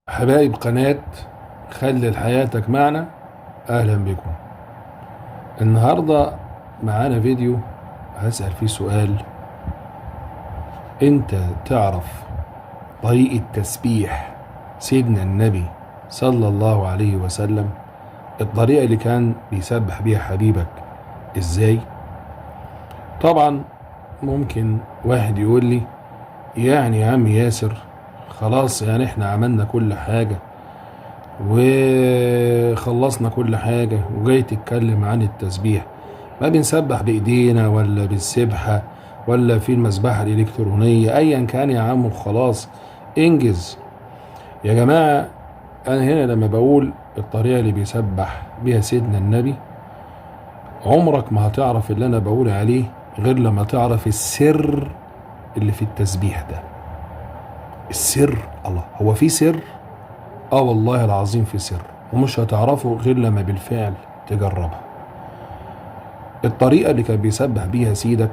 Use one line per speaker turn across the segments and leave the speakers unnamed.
حبايب قناة خلي حياتك معنا، أهلا بكم. النهاردة معانا فيديو هسأل فيه سؤال: أنت تعرف طريقة تسبيح سيدنا النبي صلى الله عليه وسلم؟ الطريقة اللي كان بيسبح بيها حبيبك إزاي؟ طبعا ممكن واحد يقول لي يعني يا عم ياسر خلاص، يعني احنا عملنا كل حاجة وخلصنا كل حاجة وجاي تتكلم عن التسبيح؟ ما بنسبح بإيدينا ولا بالسبحة ولا في المسبحة الإلكترونية أيا كان يا عم، خلاص انجز يا جماعة. أنا هنا لما بقول الطريقة اللي بيسبح بيها سيدنا النبي، عمرك ما هتعرف اللي أنا بقول عليه غير لما تعرف السر اللي في التسبيح ده. السر، الله، هو في سر؟ والله العظيم في سر، ومش هتعرفه غير لما بالفعل تجربها. الطريقة اللي كان بيسبح بيها سيدك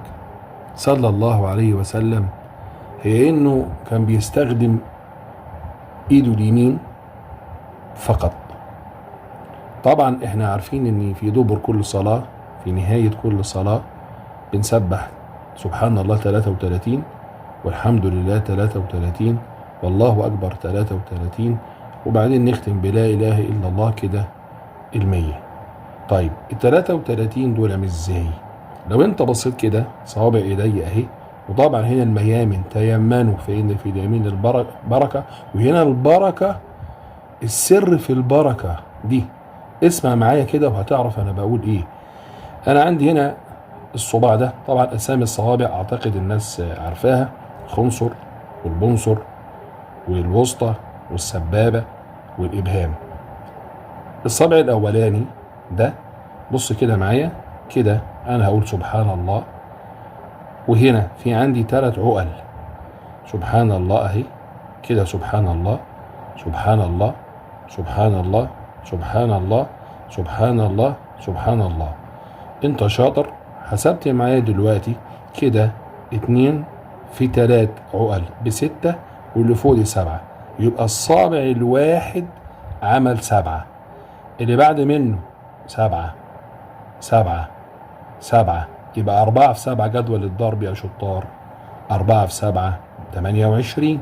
صلى الله عليه وسلم هي انه كان بيستخدم ايده اليمين فقط. طبعا احنا عارفين ان في دبر كل صلاة، في نهاية كل صلاة، بنسبح سبحان الله 33، والحمد لله 33، والله اكبر 33، وبعدين نختم بلا اله الا الله كده 100. طيب ال 33 دول مش ازاي؟ لو انت بصيت كده صوابع ايدي اهي، وطبعا هنا الميامن تيمنوا فإن في اليمين البركة، وهنا البركة، السر في البركة دي. اسمع معايا كده وهتعرف انا بقول ايه. انا عندي هنا الصباع ده، طبعا اسامي الصوابع اعتقد الناس عارفاها: الخنصر والبنصر والوسطى والسبابة والابهام. الصبع الاولاني ده، بص كده معايا كده، انا هقول سبحان الله، وهنا في عندي 3 عقل سبحان الله اهي كده، سبحان الله سبحان الله سبحان الله سبحان الله سبحان الله سبحان الله. انت شاطر، حسبت معايا دلوقتي كده 2 في 3 عقل ب6، واللي فوق دي 7، يبقى الصابع الواحد عمل 7، اللي بعد منه 7 7 7، يبقى 4 في 7 جدول الضرب يا شطار، 4 في 7 28.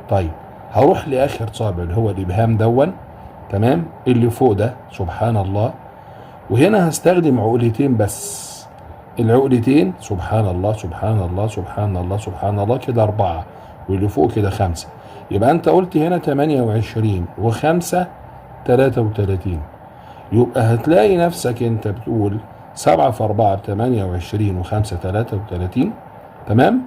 طيب هروح لآخر صابع اللي هو الإبهام دون، تمام، اللي فوق ده سبحان الله، وهنا هستخدم عقلتين بس، العقلتين سبحان الله سبحان الله سبحان الله سبحان الله كده 4، واللي فوق كده 5، يبقى أنت قلت هنا 28 و5 33، يبقى هتلاقي نفسك انت بتقول 7 في 4 ب28 و5 33، تمام.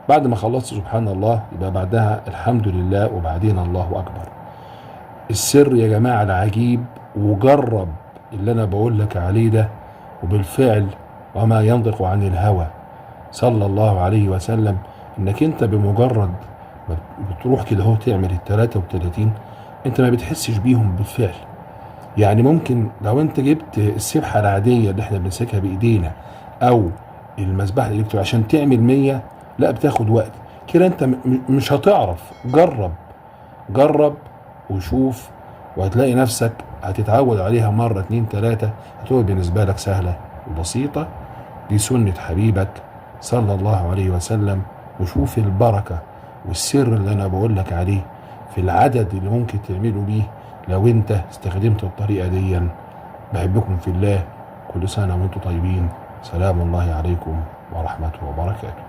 بعد ما خلصت سبحان الله يبقى بعدها الحمد لله وبعدين الله أكبر. السر يا جماعة العجيب، وجرب اللي أنا بقول لك عليه ده، وبالفعل وما ينطق عن الهوى صلى الله عليه وسلم، انك انت بمجرد ما بتروح كده هو تعمل ال33 انت ما بتحسش بيهم بالفعل. يعني ممكن لو انت جبت السبحة العادية اللي احنا بنمسكها بايدينا او المسبحة الالكترونية عشان تعمل 100، لا بتاخد وقت كده، انت مش هتعرف. جرب وشوف، وهتلاقي نفسك هتتعود عليها مرة 2 3، هتبقى بالنسبة لك سهلة وبسيطة. دي سنة حبيبك صلى الله عليه وسلم. وشوف البركة والسر اللي انا بقول لك عليه في العدد اللي ممكن تعمله بيه لو انت استخدمت الطريقة دي. بحبكم في الله، كل سنة وانتم طيبين، سلام الله عليكم ورحمته وبركاته.